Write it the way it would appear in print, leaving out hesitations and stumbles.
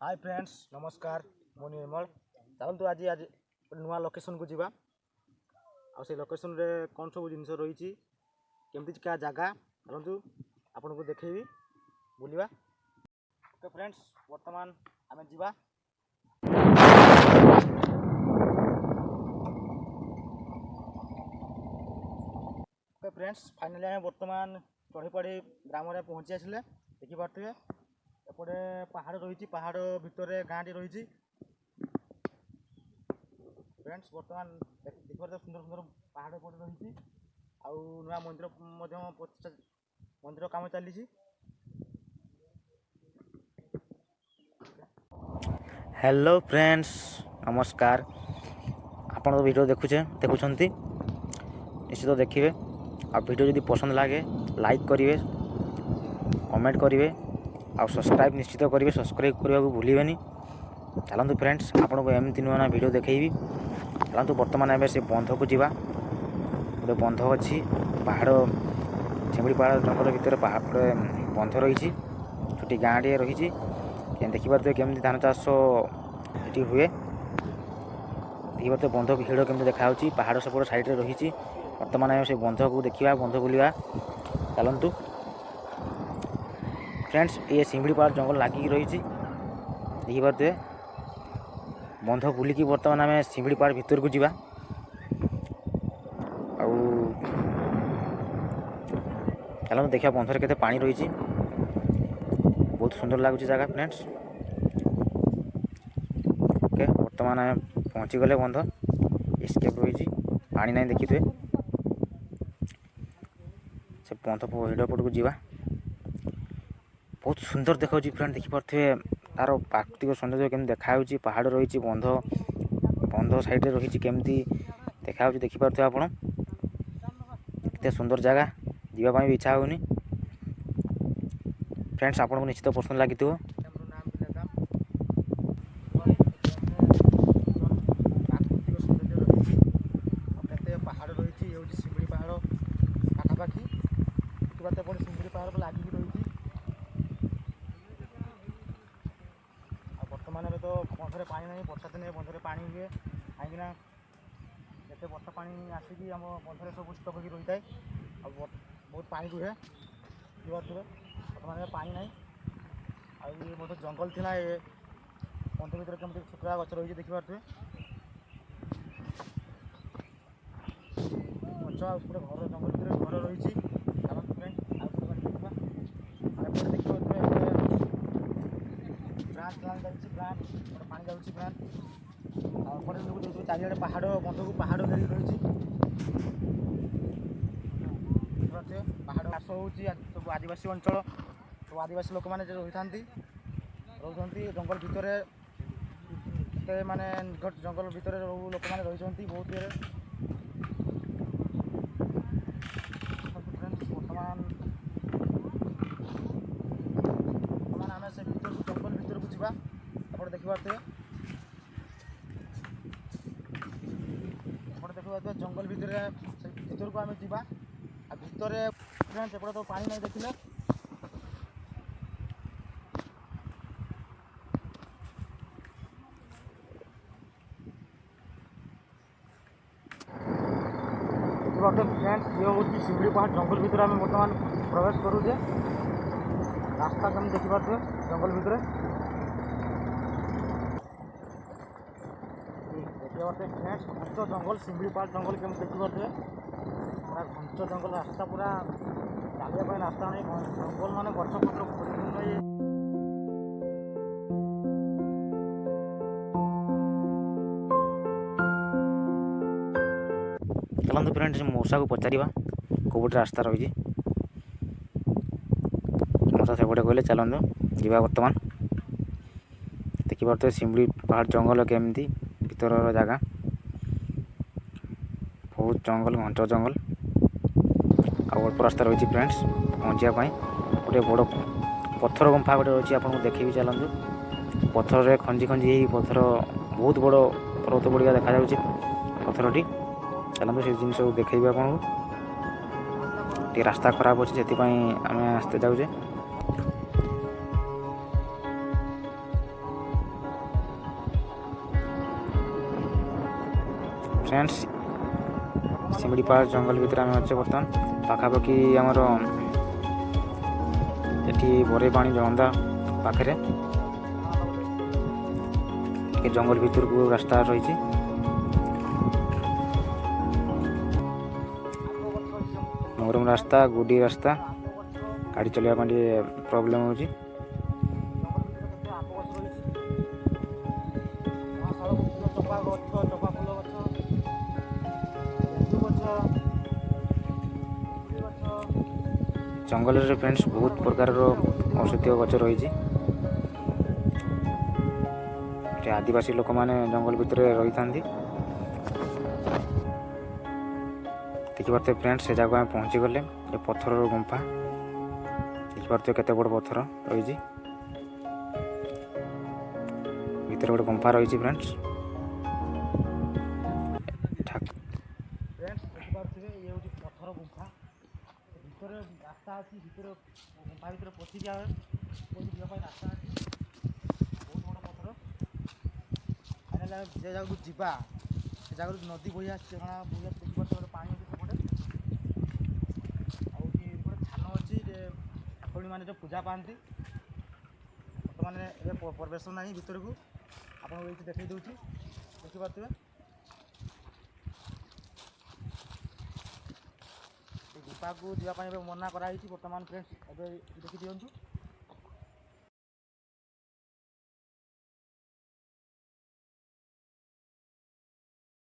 Hi friends नमस्कार मो निर्मल चलतु आज आज नुआ लोकेशन को जीवा आ से लोकेशन रे कौन सब जिन रही केमती क्या जगह चलतु आपन को देखी बुलवा ओके फ्रेंड्स वर्तमान आम जीवा ओके फ्रेंड्स फाइनली आम वर्तमान चढ़ी पड़ी ग्राम में पहुँची आसिले देखिपे एपटे पहाड़ रही पहाड़ भितर गाँटी रही फ्रेंड्स वर्तमान देखिए सुंदर सुंदर पहाड़ एपटे रही नुआ मंदिर मंदिर काम चली। हेलो फ्रेंड्स नमस्कार आपण वीडियो देखुंत निश्चित देखिए आ वीडियो जदि पसंद लगे लाइक करेंगे कमेंट करेंगे आ सब्सक्राइब निश्चित करेंगे सब्सक्राइब करने को भूलें। चलतु फ्रेंड्स आपन को एमती नुआ वीडियो देखी चलतु बर्तमान एवं से बंध को जीवा गोटे बंध अच्छी पहाड़ चिमिड़ी पहाड़ जंगल भितर पहाड़ बंध रही छोटी गाँ टे रही देखिपे केमती धान चाष ये हुए देखिए बंध भिड़ केमती देखा पहाड़ सेपट साइड रही बर्तमान से बंध को देखा बंध बुलवा चलतु फ्रेंड्स ये सिमड़ी पहाड़ जंगल लगिक रही देखिपे बंध बुलिकी बर्तमान आम सिमड़ी पहाड़ भितर को जीवा चलो देखा बंधर केते पानी रही बहुत सुंदर लगुच जगह फ्रेंड्स। ओके बर्तमान आम पहुँची गले बंध एस्केप रही पानी ना देखी थे से बंध हिड़ पट को जीवा बहुत सुंदर देखा फ्रेंड देखिपे तार प्राकृतिक सौंदर्य केमती देखा पहाड़ रही बंध बंध साइड रही केमती देखा देखिपे आप सुंदर जगह जीवाई भी इच्छा होनी फ्रेंड्स आपको निश्चित पसंद लगी पहाड़ रही सिमड़ी पहाड़ पाखापाखि सिमड़ी पहाड़ लगिक रही बर्तमान में तो बंधे पानी नहीं वर्षा दिन बंधे पानी हुए कहीं जिते वर्षा पानी आसिक आम बंधे सब स्टक हो रही है बहुत पानी रुहे बर्तमान पानी ना ये बहुत जंगल थी ये बंध भर केमती शुक्ला गच रही देखिपे गच गोटे घर जंगल भर घर रही पानी जाऊँगी ब्रांच चारिड़े पहाड़ बंध को पहाड़ घेरी रही पहाड़ घास हो सब आदिवासी अंचल सब आदिवासी लोक मैंने रही था जंगल भितर माने निकट जंगल भितर लोक मैंने रही बहुत ये बर्तमान आम से जंगल भितर को जीवा आप देखिपे देखिए जंगल भितर को आम जीवा भितर सेपटे तो पानी नहीं देखिले फ्रेंड्स ये हूँ सिमड़ी पहाड़ जंगल भितर आम बर्तमान प्रवेश करूचे रास्ता कम देखिपे जंगल भितर देखिए फ्रेंड्स घंच जंगल सिमड़ी पहाड़ जंगल केम देखिपे पूरा घंच जंगल रास्ता पूरा चलिया रास्ता नहीं जंगल मान गछपत्र चलते फ्रेंड्स मौसा को पचार कौटे रास्ता रही मौसा सेपटे कहले चलते जीवा बर्तमान देखिपे सिमड़ी पहाड़ जंगल केमती भीतर जगह बहुत जंगल घंट जंगल अल्प रास्ता रही फ्रेंड्स पहुँचापी गोटे बड़ पत्थर गुंफा गोटे रही आपको देखी चलते पत्थर खंजी खंजी पत्थर बहुत बड़ पर्वत बढ़िया देखा पत्थरटी चलते से जिन देखी आपको रास्ता खराब अच्छे से आम आसते जाऊे फ्रेंड्स शिमिड़ीपाड़ जंगल भितर आम अच्छे बर्तमान पाखापाखि आमर एटी बरेपाणी जगंदा पाखे जंगल भितर को रास्ता रही मोरम रास्ता गुडी रास्ता गाड़ी चलने प्रॉब्लम हो जंगल रे फ्रेंड्स बहुत प्रकार औषधीय गच रही आदिवासी लोक मैंने जंगल भितर रही था देखिए फ्रेंड्स से जगह पहुँची गले ये पत्थर गुंफा देखिए केते बड़ पत्थर रही भीतर गोटे गुंफा रही फ्रेंड्स ये हूँ पत्थर गुंफा भीतर रास्ता अच्छी भीतर गुंफा भीतर पशि जाए रास्ता अच्छी बहुत बड़ पत्थर फाइनाल जे जगह जावा से जगह नदी बही आसपे देखिए पानी सेपटे गोटे छान अच्छी ठाकुरी मैंने जो पूजा पाती बर्तमान प्रवेश ना भीतर को आपको ये देखी दूसरी देखिपे गुफा को जावाई मना कराई बर्तमान फ्रेंड्स देखी दिंतु